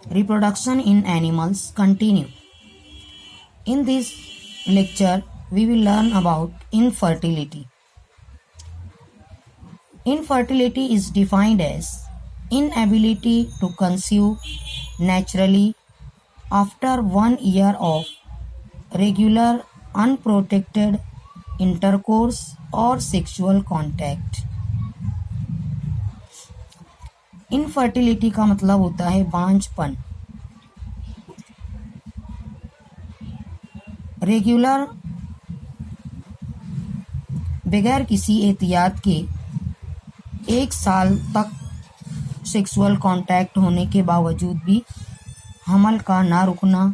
reproduction in animals continue. In this lecture, we will learn about infertility. Infertility is defined as inability to conceive naturally after 1 year of regular unprotected intercourse or sexual contact. Infertility का मतलब होता है बांझपन। Regular बगैर किसी एहतियात के 1 साल तक सेक्सुअल कांटेक्ट होने के बावजूद भी हमल का ना रुकना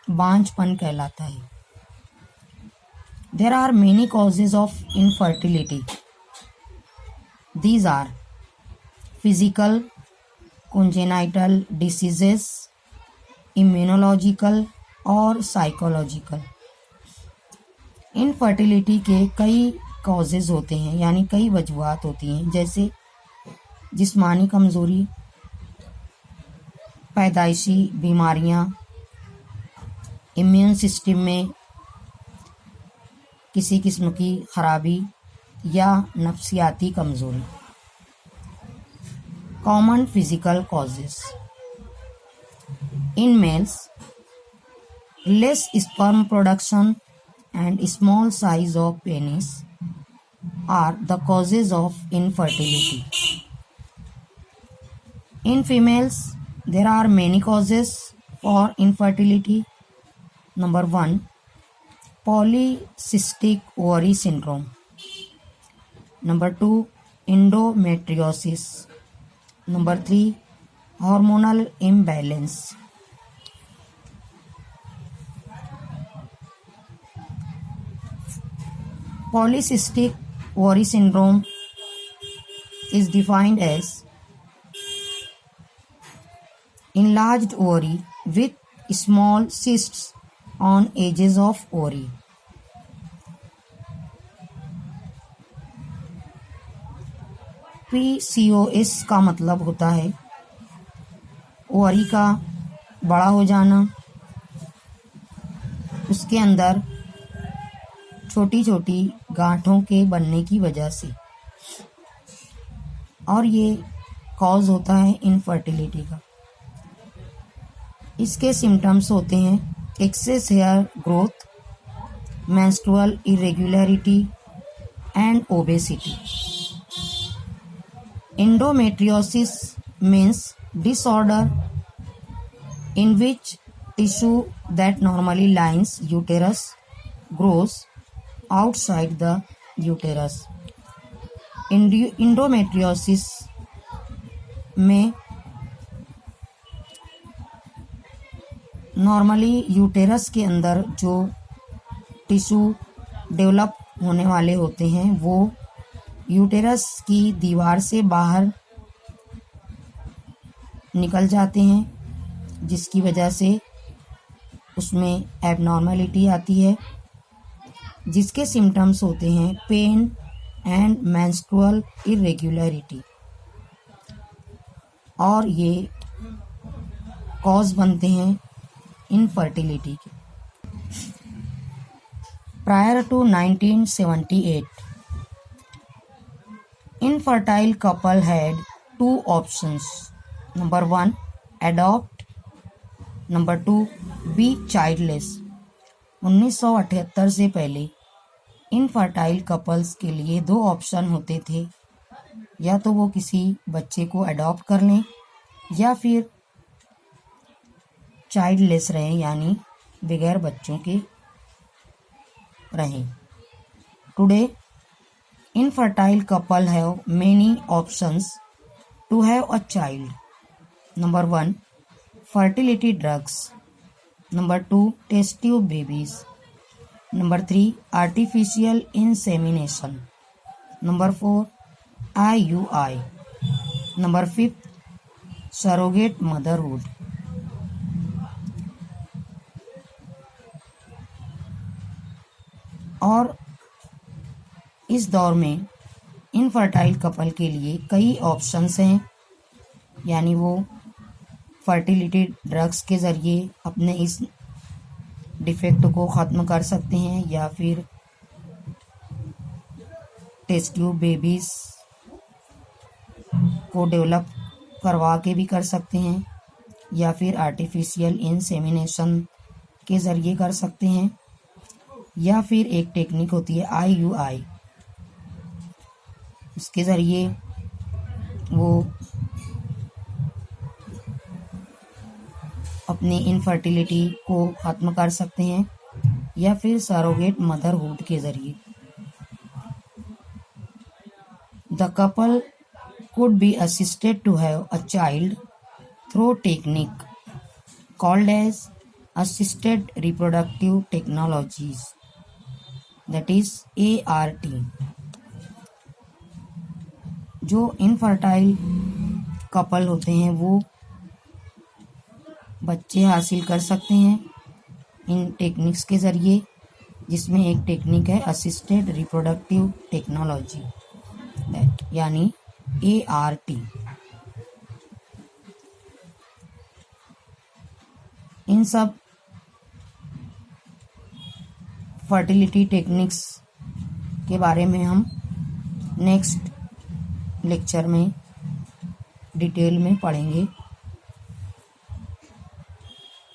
बांझपन कहलाता है। There are many causes of infertility. These are physical, congenital diseases, immunological और psychological. इनफर्टिलिटी के कई कॉजेज होते हैं, यानी कई वजूहात होती हैं, जैसे जिस्मानी कमज़ोरी, पैदाइशी बीमारियां, इम्यून सिस्टम में किसी किस्म की खराबी या नफ्सियाती कमज़ोरी। Common physical causes in males less sperm production and small size of penis are the causes of infertility. In females there are many causes for infertility. Number 1, polycystic ovary syndrome. Number 2, endometriosis. Number 3, hormonal imbalance. Polycystic ovary syndrome is defined as enlarged ovary with small cysts on edges of ovary. PCOS का मतलब होता है ovary का बड़ा हो जाना, उसके अंदर छोटी छोटी गांठों के बनने की वजह से, और ये कॉज होता है इनफर्टिलिटी का। इसके सिम्टम्स होते हैं excess hair growth, menstrual irregularity and obesity. Endometriosis means disorder in which tissue that normally lines uterus grows outside the uterus. Endometriosis में नॉर्मली यूटेरस के अंदर जो टिश्यू डेवलप होने वाले होते हैं वो यूटेरस की दीवार से बाहर निकल जाते हैं, जिसकी वजह से उसमें एबनॉर्मलिटी आती है, जिसके सिम्टम्स होते हैं पेन एंड मेंस्ट्रुअल इरेगुलरिटी, और ये कॉज बनते हैं इनफर्टिलिटी के। Prior to 1978, infertile couple had 2 options. Number 1, adopt. Number 2, be childless. 1978 से पहले इनफर्टाइल कपल्स के लिए 2 ऑप्शन होते थे, या तो वो किसी बच्चे को अडॉप्ट कर लें या फिर चाइल्डलेस रहें, यानी बगैर बच्चों के रहें। Today infertile couple have many options to have a child. Number 1, fertility drugs. Number 2, test tube babies. Number 3, artificial insemination. Number 4, IUI। Number 5, surrogate motherhood. और इस दौर में इनफर्टाइल कपल के लिए कई ऑप्शंस हैं, यानी वो फर्टिलिटी ड्रग्स के ज़रिए अपने इस डिफेक्ट को ख़त्म कर सकते हैं, या फिर टेस्ट ट्यूब बेबीज़ को डेवलप करवा के भी कर सकते हैं, या फिर आर्टिफिशियल इंसेमिनेशन के ज़रिए कर सकते हैं, या फिर एक टेक्निक होती है IUI, उसके ज़रिए वो अपनी इनफर्टिलिटी को ख़त्म कर सकते हैं, या फिर सरोगेट मदरहुड के ज़रिए। The couple could be assisted to have a child through technique called as assisted reproductive technologies, that is ART। जो इनफर्टाइल कपल होते हैं वो बच्चे हासिल कर सकते हैं इन टेक्निक्स के ज़रिए, जिसमें एक टेक्निक है असिस्टेड रिप्रोडक्टिव टेक्नोलॉजी, यानी ART। इन सब फर्टिलिटी टेक्निक्स के बारे में हम नेक्स्ट लेक्चर में डिटेल में पढ़ेंगे।